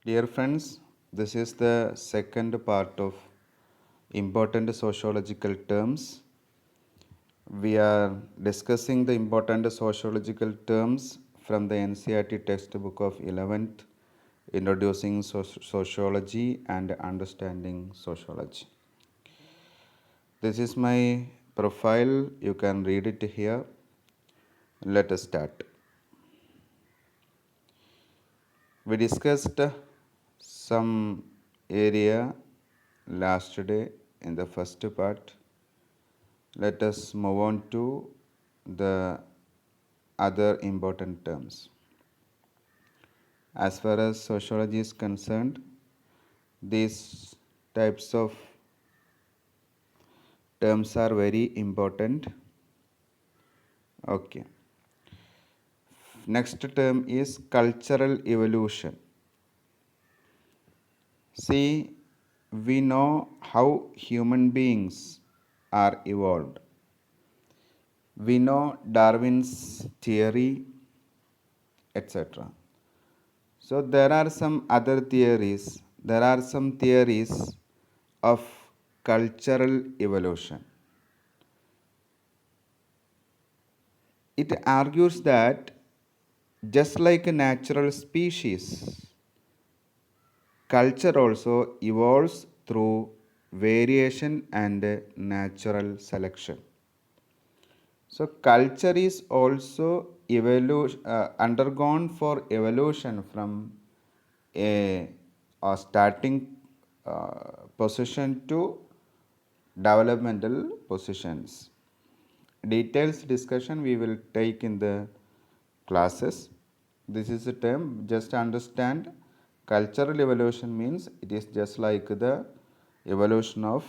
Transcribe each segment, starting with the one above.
Dear friends, this is the second part of important sociological terms. We are discussing the important sociological terms from the NCERT textbook of 11th, Introducing Sociology and Understanding Sociology. This is my profile. You can read it here. Let us start. We discussed some area last day in the first part. Let us move on to the other important terms. As far as sociology is concerned, these types of terms are very important. Okay. Next term is cultural evolution. See, we know how human beings are evolved. We know Darwin's theory, etc. So there are some other theories. There are some theories of cultural evolution. It argues that just like a natural species, culture also evolves through variation and natural selection. So culture is also undergone for evolution from a starting position to developmental positions. Details discussion we will take in the classes. This is a term, just understand cultural evolution means it is just like the evolution of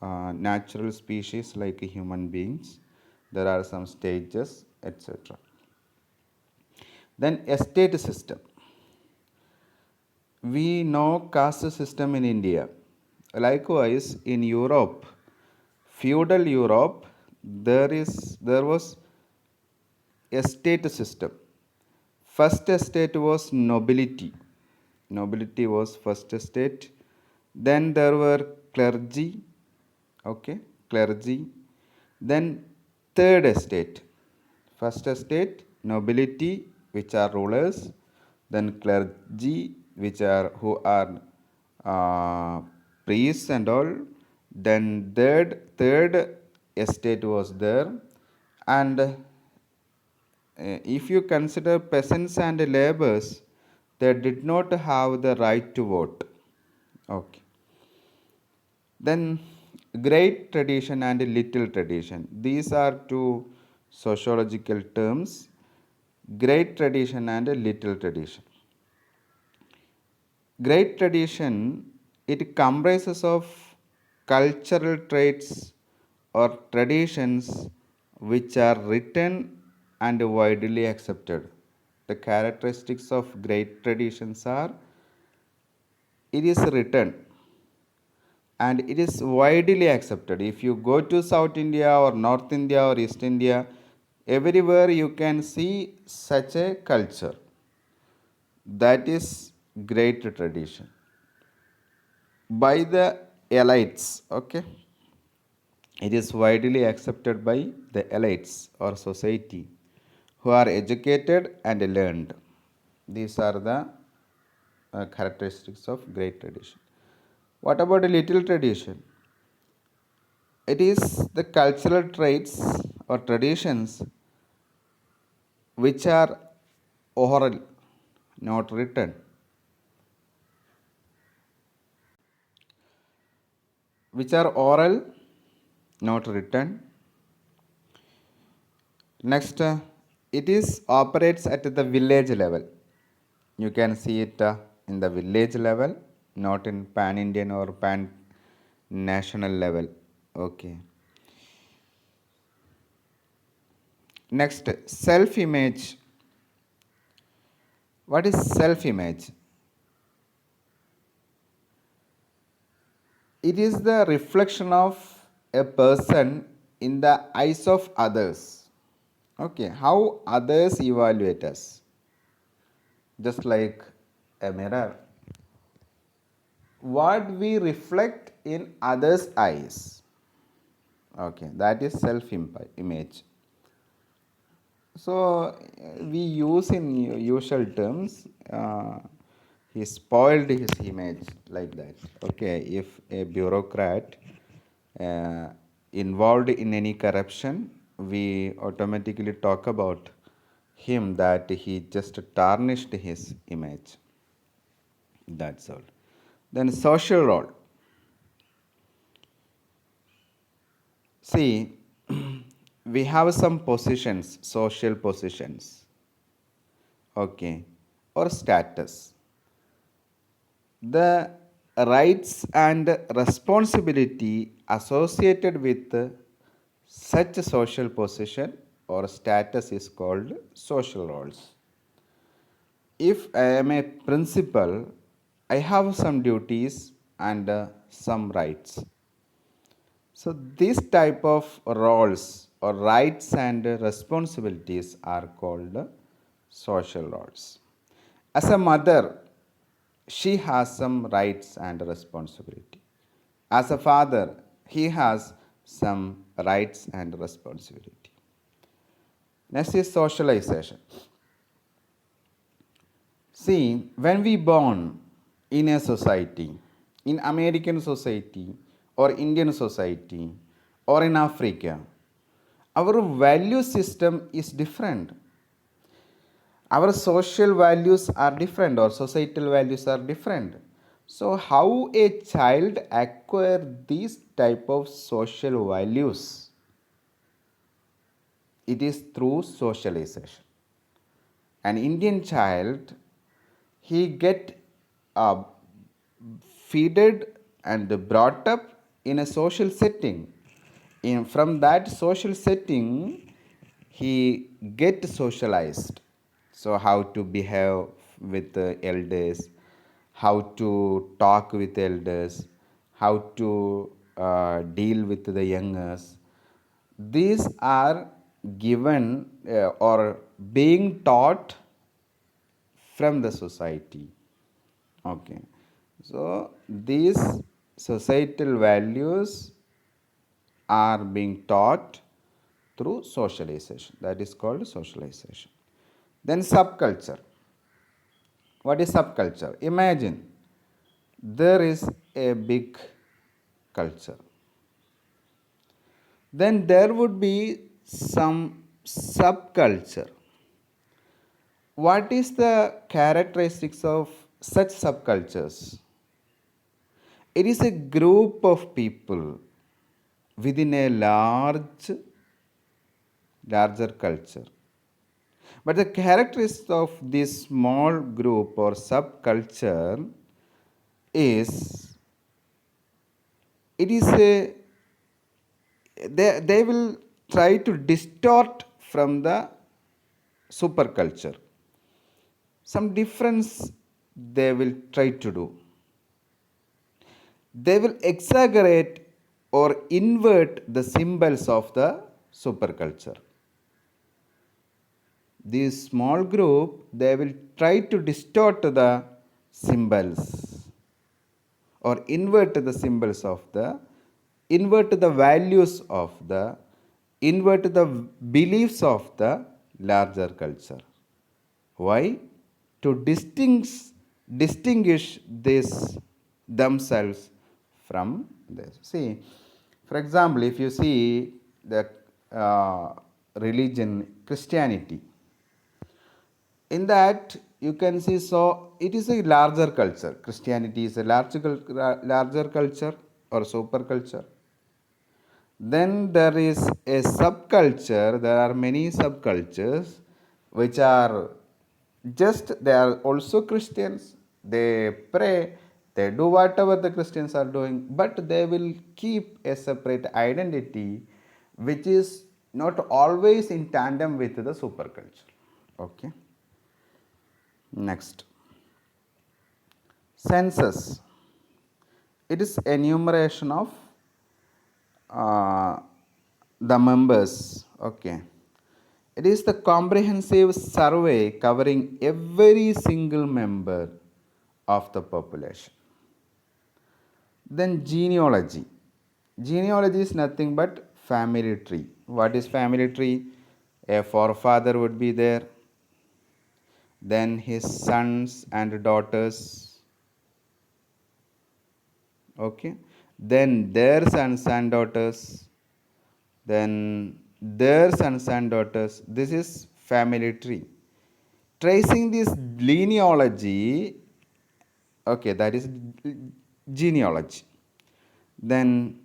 natural species like human beings. There are some stages, etc. Then estate system. We know caste system in India. Likewise, in Europe, feudal Europe, there was estate system. First estate was nobility. Nobility was first estate. Then there were clergy. Okay, clergy. Then third estate. First estate, nobility, which are rulers. Then clergy, which are who are priests and all. Then third estate was there, and if you consider peasants and laborers, they did not have the right to vote. Okay. Then great tradition and little tradition. These are two sociological terms, great tradition and little tradition. Great tradition, it comprises of cultural traits or traditions which are written and widely accepted. The characteristics of great traditions are it is written and it is widely accepted. If you go to South India or North India or East India, everywhere you can see such a culture. That is great tradition. By the elites, okay? It is widely accepted by the elites or society who are educated and learned. These are the characteristics of great tradition. What about a little tradition? It is the cultural traits or traditions which are oral, not written. Which are oral, not written. Next, it is operates at the village level. You can see it in the village level, not in pan-Indian or pan-national level. Okay. Next, self-image. What is self-image? It is the reflection of a person in the eyes of others. Okay, how others evaluate us. Just like a mirror. what we reflect in others' eyes. Okay, that is self image. So we use in usual terms, he spoiled his image like that. Okay, if a bureaucrat uh, involved in any corruption, we automatically talk about him that he just tarnished his image. That's all. Then social role. See, we have some positions, social positions, okay, or status. The rights and responsibility associated with such a social position or status is called social roles. If I am a principal, I have some duties and some rights. So this type of roles or rights and responsibilities are called social roles. As a mother, she has some rights and responsibility. As a father, he has some rights and responsibility. Next is socialization. See, when we born in a society, in American society or Indian society or in Africa, our value system is different. Our social values are different or societal values are different. So how a child acquire these type of social values? It is through socialization. An Indian child, he get uh, feeded and brought up in a social setting. From that social setting, he get socialized. So how to behave with the elders, how to talk with elders, how to deal with the youngers. These are given or being taught from the society. Okay. So these societal values are being taught through socialization. That is called socialization. Then subculture. What is subculture? Imagine there is a big culture. Then there would be some subculture. What is the characteristics of such subcultures? It is a group of people within a larger culture. But the characteristics of this small group or subculture is it is a they will try to distort from the superculture. Some difference they will try to do. They will exaggerate or invert the symbols of the superculture. This small group, they will try to distort the symbols or invert the symbols of the, invert the values of the, invert the beliefs of the larger culture. Why? To distinguish this themselves from this. See, for example, if you see the religion Christianity, in that you can see, so it is a larger culture. Christianity is a larger culture or super culture. Then there is a subculture. There are many subcultures which are just, they are also Christians. They pray, they do whatever the Christians are doing, but they will keep a separate identity which is not always in tandem with the superculture. Okay. Next, census. It is enumeration of uh, the members. Okay. It is the comprehensive survey covering every single member of the population. Then genealogy. Genealogy is nothing but family tree. What is family tree? A forefather would be there, then his sons and daughters, okay, then their sons and daughters, then their sons and daughters. This is family tree. Tracing this genealogy, okay, that is genealogy. Then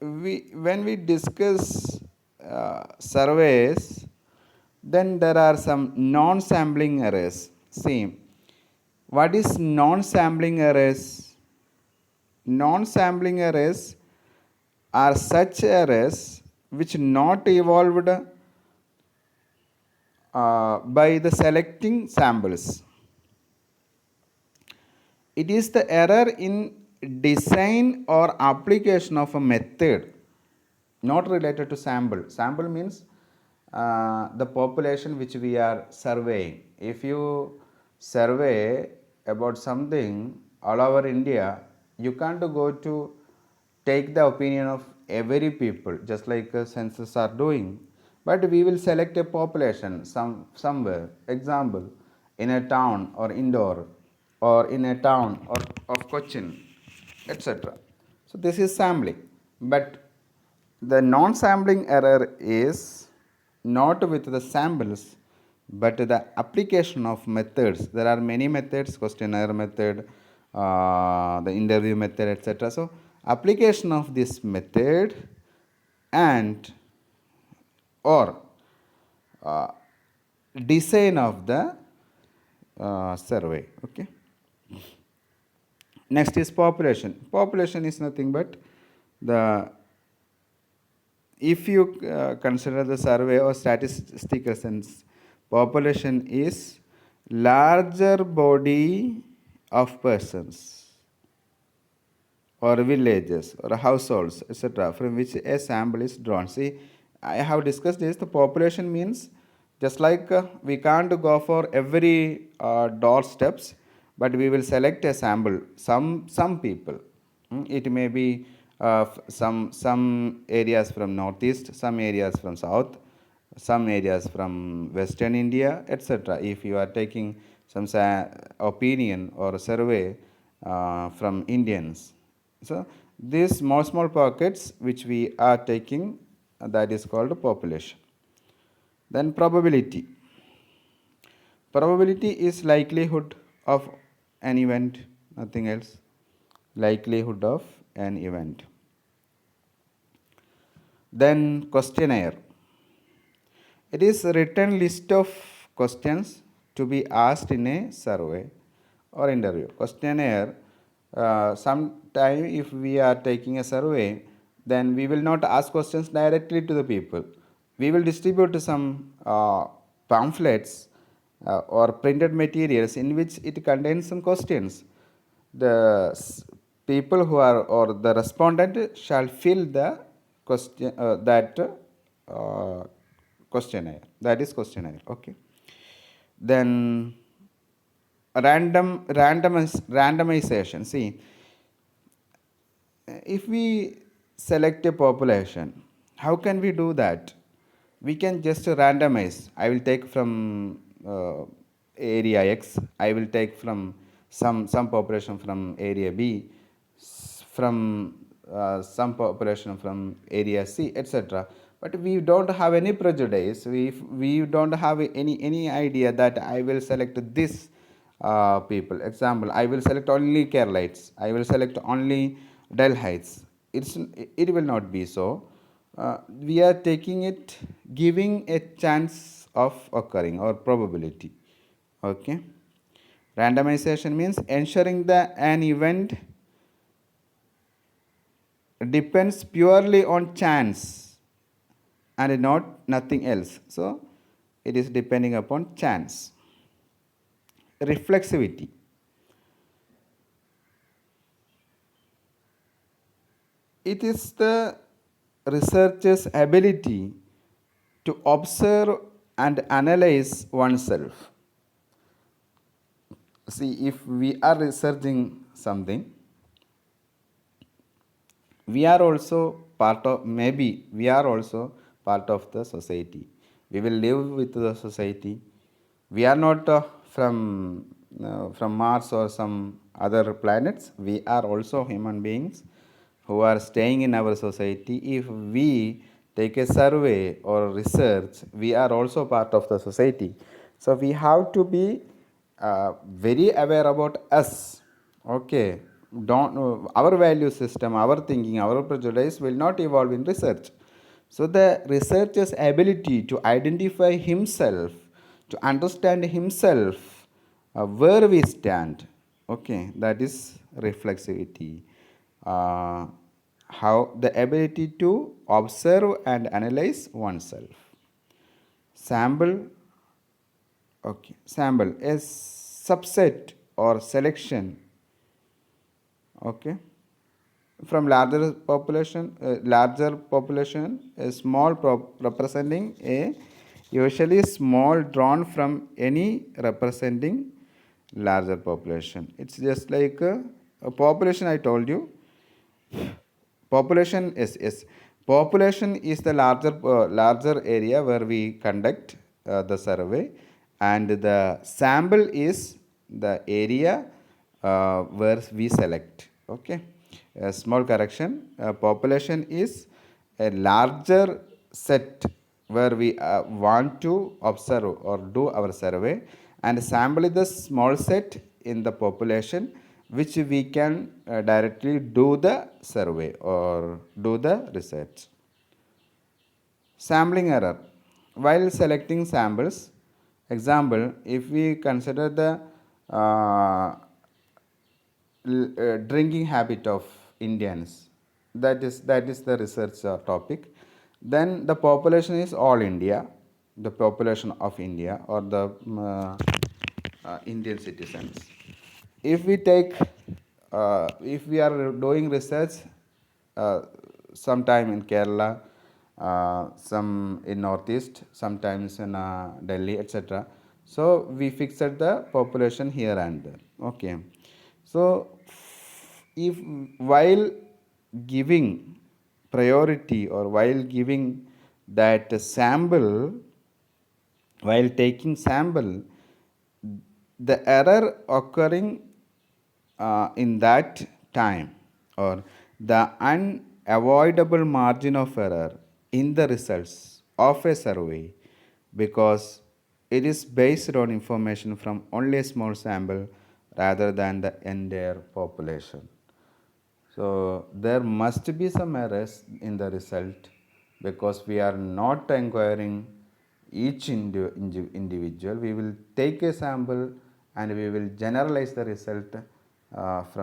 when we discuss surveys, then there are some non-sampling errors. See, what is non-sampling errors? Non-sampling errors are such errors which not evolved by the selecting samples. It is the error in design or application of a method, not related to sample. Sample means the population which we are surveying. If you survey about something all over India, you can't go to take the opinion of every people just like census are doing, but we will select a population somewhere, example in a town or Indore or in a town or of Cochin, etc. So this is sampling, but the non-sampling error is not with the samples but the application of methods. There are many methods, questionnaire method, the interview method, etc. So application of this method and or uh, design of the survey. Okay. Next is population. Population is nothing but the, if you consider the survey or statistical sense, population is larger body of persons or villages or households, etc., from which a sample is drawn. See, I have discussed this. The population means just like we can't go for every doorsteps, but we will select a sample. Some people. It may be some areas from northeast, some areas from south, some areas from western India, etc. If you are taking some opinion or survey from Indians, so these small pockets which we are taking, that is called population. Then probability. Probability is likelihood of an event, nothing else. Likelihood of an event. Then questionnaire. It is a written list of questions to be asked in a survey or interview. Questionnaire, sometime if we are taking a survey, then we will not ask questions directly to the people. We will distribute some pamphlets or printed materials in which it contains some questions. The people who are or the respondent shall fill the question that questionnaire. That is questionnaire. Okay. Then randomization. See, if we select a population, how can we do that? We can just randomize. I will take from area X. I will take from some population from area B, from some population from area C, etc. But we don't have any prejudice. We don't have any idea that I will select this people. Example, I will select only Keralites. I will select only Delhites. It will not be so. We are taking it, giving a chance of occurring or probability. Okay. Randomization means ensuring that an event depends purely on chance and not nothing else. So it is depending upon chance. Reflexivity. It is the researcher's ability to observe and analyze oneself. See, if we are researching something, we are also part of, maybe we are also part of the society. We will live with the society. We are not from Mars or some other planets. We are also human beings who are staying in our society. If we take a survey or research, we are also part of the society. So we have to be very aware about us. Okay, don't our value system, our thinking, our prejudice will not evolve in research. So the researcher's ability to identify himself, to understand himself, where we stand, okay, that is reflexivity. Uh, how the ability to observe and analyze oneself. Sample, okay, sample is subset or selection, okay, from larger population, a small representing a usually small drawn from any representing larger population. It's just like a population. I told you, population is population is the larger area where we conduct the survey, and the sample is the area where we select. Okay, a small correction. Population is a larger set where we want to observe or do our survey, and sample is the small set in the population which we can directly do the survey or do the research. Sampling error. While selecting samples, example, if we consider the drinking habit of Indians, that is the research topic. Then the population is all India, the population of India or the Indian citizens. If we take, if we are doing research, uh, sometime in Kerala, some in Northeast, sometimes in Delhi, etc. So we fixed the population here and there. Okay. So if while giving priority or while giving that sample, while taking sample, the error occurring in that time, or the unavoidable margin of error in the results of a survey, because it is based on information from only a small sample rather than the entire population. So there must be some errors in the result because we are not inquiring each individual. We will take a sample and we will generalize the result from